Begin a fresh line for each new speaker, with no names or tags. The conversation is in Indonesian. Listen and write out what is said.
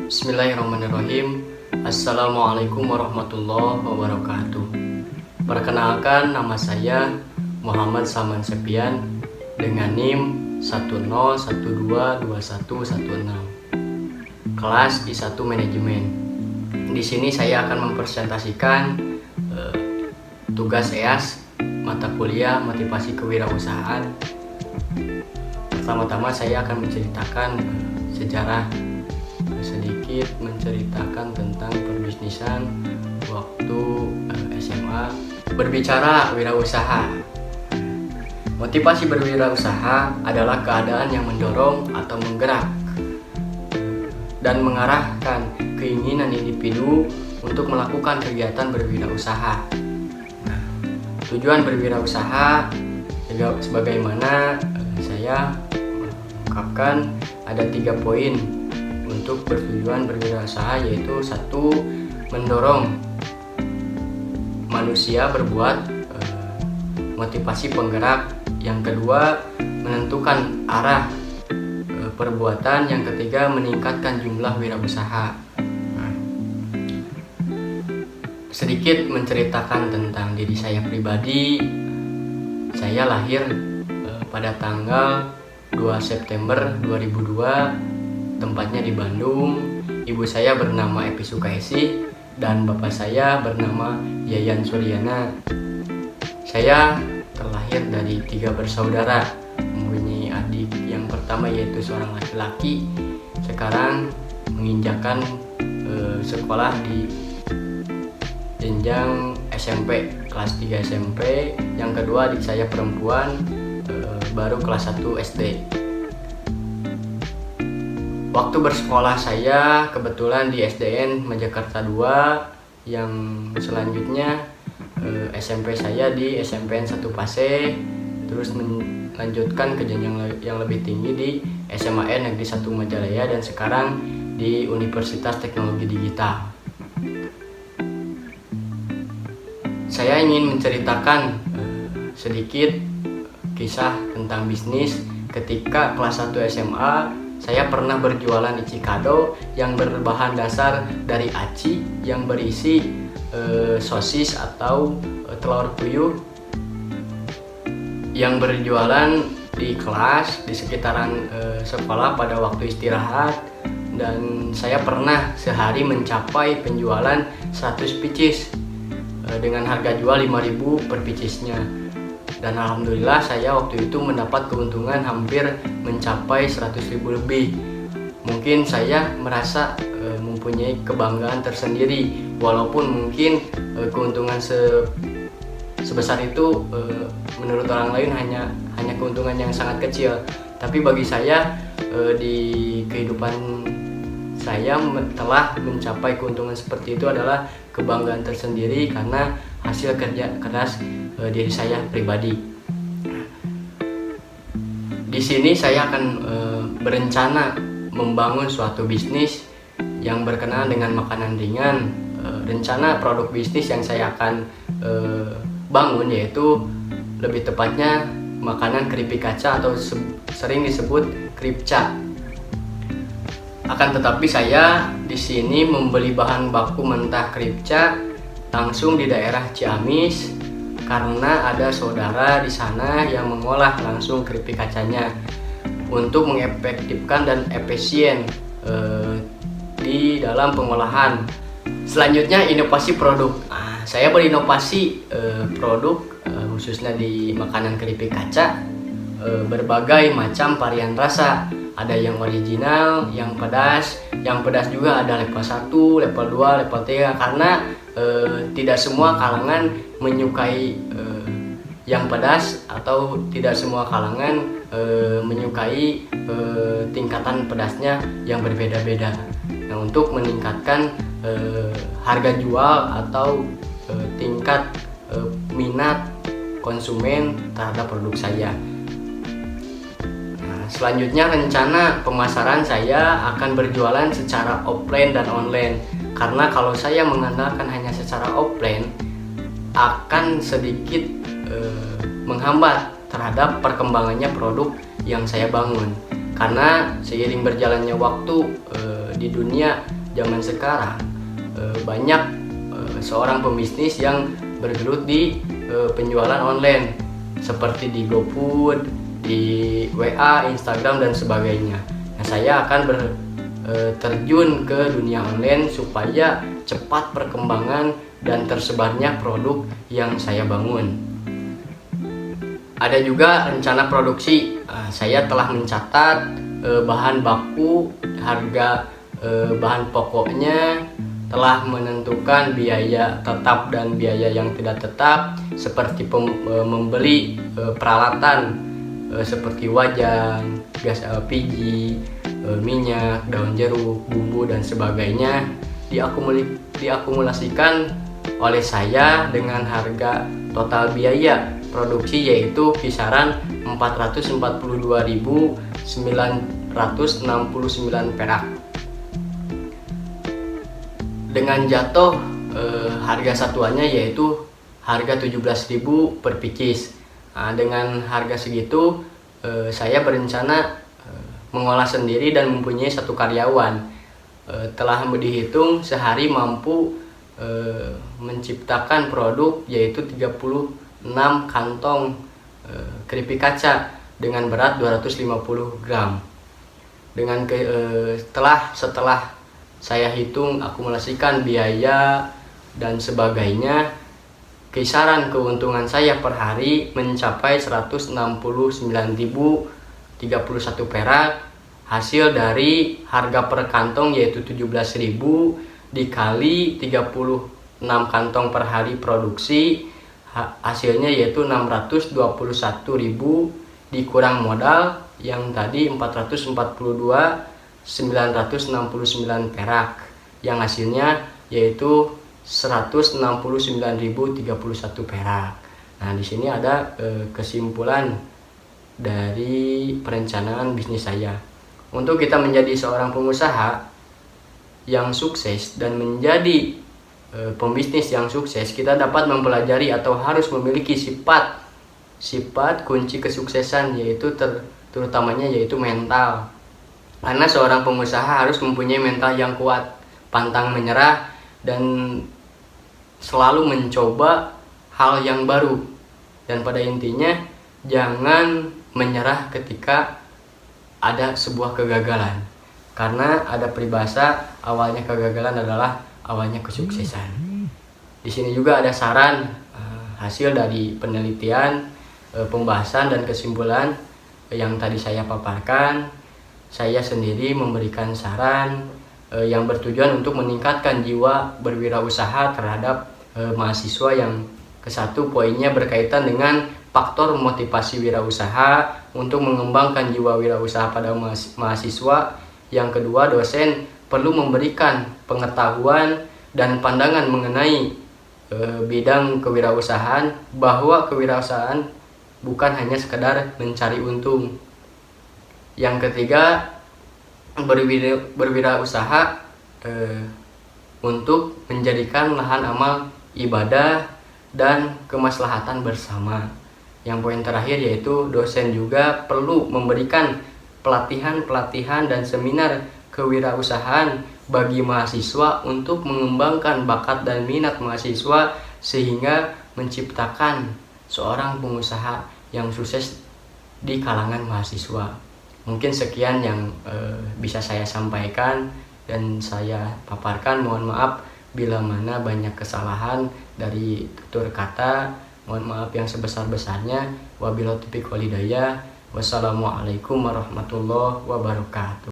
Bismillahirrahmanirrahim. Assalamualaikum warahmatullahi wabarakatuh. Perkenalkan, nama saya Muhammad Salman Septian dengan NIM 10122116. Kelas I1 Manajemen. Di sini saya akan mempresentasikan tugas EAS mata kuliah Motivasi Kewirausahaan. Pertama-tama saya akan menceritakan sejarah, sedikit menceritakan tentang perbisnisan waktu SMA. Berbicara wirausaha, motivasi berwirausaha adalah keadaan yang mendorong atau menggerak dan mengarahkan keinginan individu untuk melakukan kegiatan berwirausaha. Tujuan berwirausaha sebagaimana saya mengungkapkan ada 3 poin untuk bertujuan berwirausaha, yaitu 1. Mendorong manusia berbuat, motivasi penggerak. Yang kedua, menentukan arah perbuatan. Yang ketiga, meningkatkan jumlah wirausaha. Sedikit menceritakan tentang diri saya pribadi. Saya lahir pada tanggal 2 September 2002, tempatnya di Bandung. Ibu saya bernama Epi Sukaisi dan bapak saya bernama Yayan Suryana. Saya terlahir dari 3 bersaudara, mempunyai adik yang pertama yaitu seorang laki-laki, sekarang menginjakan sekolah di jenjang SMP, kelas 3 SMP. Yang kedua adik saya perempuan, baru kelas 1 SD. Waktu bersekolah saya kebetulan di SDN Majakarta 2, yang selanjutnya SMP saya di SMPN 1 Pase, terus melanjutkan ke jenjang yang lebih tinggi di SMAN Negeri 1 Majalaya, dan sekarang di Universitas Teknologi Digital. Saya ingin menceritakan sedikit kisah tentang bisnis. Ketika kelas 1 SMA, saya pernah berjualan icikado yang berbahan dasar dari aci yang berisi sosis atau telur puyuh, yang berjualan di kelas di sekitaran sekolah pada waktu istirahat. Dan saya pernah sehari mencapai penjualan 100 pieces dengan harga jual 5.000 per piecesnya. Dan alhamdulillah saya waktu itu mendapat keuntungan hampir mencapai 100.000 lebih. Mungkin saya merasa mempunyai kebanggaan tersendiri, walaupun mungkin keuntungan sebesar itu menurut orang lain hanya keuntungan yang sangat kecil. Tapi bagi saya di kehidupan saya telah mencapai keuntungan seperti itu adalah kebanggaan tersendiri karena hasil kerja keras diri saya pribadi. Di sini saya akan berencana membangun suatu bisnis yang berkenaan dengan makanan ringan. Rencana produk bisnis yang saya akan bangun yaitu lebih tepatnya makanan keripik kaca atau sering disebut kripca. Akan tetapi saya di sini membeli bahan baku mentah kripca langsung di daerah Ciamis karena ada saudara di sana yang mengolah langsung keripik kacanya untuk mengefektifkan dan efisien di dalam pengolahan. Selanjutnya, inovasi produk. Saya berinovasi produk khususnya di makanan keripik kaca, berbagai macam varian rasa. Ada yang original, yang pedas juga ada level 1, level 2, level 3, karena tidak semua kalangan menyukai yang pedas, atau tidak semua kalangan menyukai tingkatan pedasnya yang berbeda-beda. Nah, untuk meningkatkan harga jual atau tingkat minat konsumen terhadap produk saya. Selanjutnya, rencana pemasaran saya akan berjualan secara offline dan online. Karena kalau saya mengandalkan hanya secara offline akan sedikit menghambat terhadap perkembangannya produk yang saya bangun. Karena seiring berjalannya waktu di dunia zaman sekarang banyak seorang pembisnis yang bergelut di penjualan online seperti di GoFood, di WA, Instagram dan sebagainya. Nah, saya akan terjun ke dunia online supaya cepat perkembangan dan tersebarnya produk yang saya bangun. Ada juga rencana produksi. Saya telah mencatat bahan baku, harga bahan pokoknya, telah menentukan biaya tetap dan biaya yang tidak tetap seperti membeli peralatan seperti wajan, gas LPG, minyak, daun jeruk, bumbu dan sebagainya diakumulasikan oleh saya dengan harga total biaya produksi yaitu kisaran 442.969 perak. Dengan jatuh harga satuannya yaitu harga 17.000 per pieces. Nah, dengan harga segitu saya berencana mengolah sendiri dan mempunyai satu karyawan. Telah dihitung sehari mampu menciptakan produk yaitu 36 kantong keripik kaca dengan berat 250 gram. Setelah saya hitung akumulasikan biaya dan sebagainya, kisaran keuntungan saya per hari mencapai 169.031 perak, hasil dari harga per kantong yaitu 17.000 dikali 36 kantong per hari produksi, hasilnya yaitu 621.000 dikurang modal yang tadi 442.969 perak, yang hasilnya yaitu 169.031 perak. Nah, di sini ada kesimpulan dari perencanaan bisnis saya. Untuk kita menjadi seorang pengusaha yang sukses dan menjadi pembisnis yang sukses, kita dapat mempelajari atau harus memiliki sifat kunci kesuksesan, yaitu terutamanya yaitu mental. Karena seorang pengusaha harus mempunyai mental yang kuat, pantang menyerah, dan selalu mencoba hal yang baru. Dan pada intinya jangan menyerah ketika ada sebuah kegagalan, karena ada peribahasa awalnya kegagalan adalah awalnya kesuksesan. Di sini juga ada saran hasil dari penelitian, pembahasan dan kesimpulan yang tadi saya paparkan. Saya sendiri memberikan saran yang bertujuan untuk meningkatkan jiwa berwirausaha terhadap mahasiswa. Yang kesatu poinnya berkaitan dengan faktor motivasi wirausaha untuk mengembangkan jiwa wirausaha pada mahasiswa. Yang kedua, dosen perlu memberikan pengetahuan dan pandangan mengenai bidang kewirausahaan, bahwa kewirausahaan bukan hanya sekedar mencari untung. Yang ketiga, berwirausaha untuk menjadikan lahan amal ibadah dan kemaslahatan bersama. Yang poin terakhir yaitu dosen juga perlu memberikan pelatihan dan seminar kewirausahaan bagi mahasiswa untuk mengembangkan bakat dan minat mahasiswa sehingga menciptakan seorang pengusaha yang sukses di kalangan mahasiswa. Mungkin sekian yang bisa saya sampaikan dan saya paparkan. Mohon maaf bila mana banyak kesalahan dari tutur kata. Mohon maaf yang sebesar-besarnya. Wabillahi taufiq wal hidayah. Wassalamualaikum warahmatullahi wabarakatuh.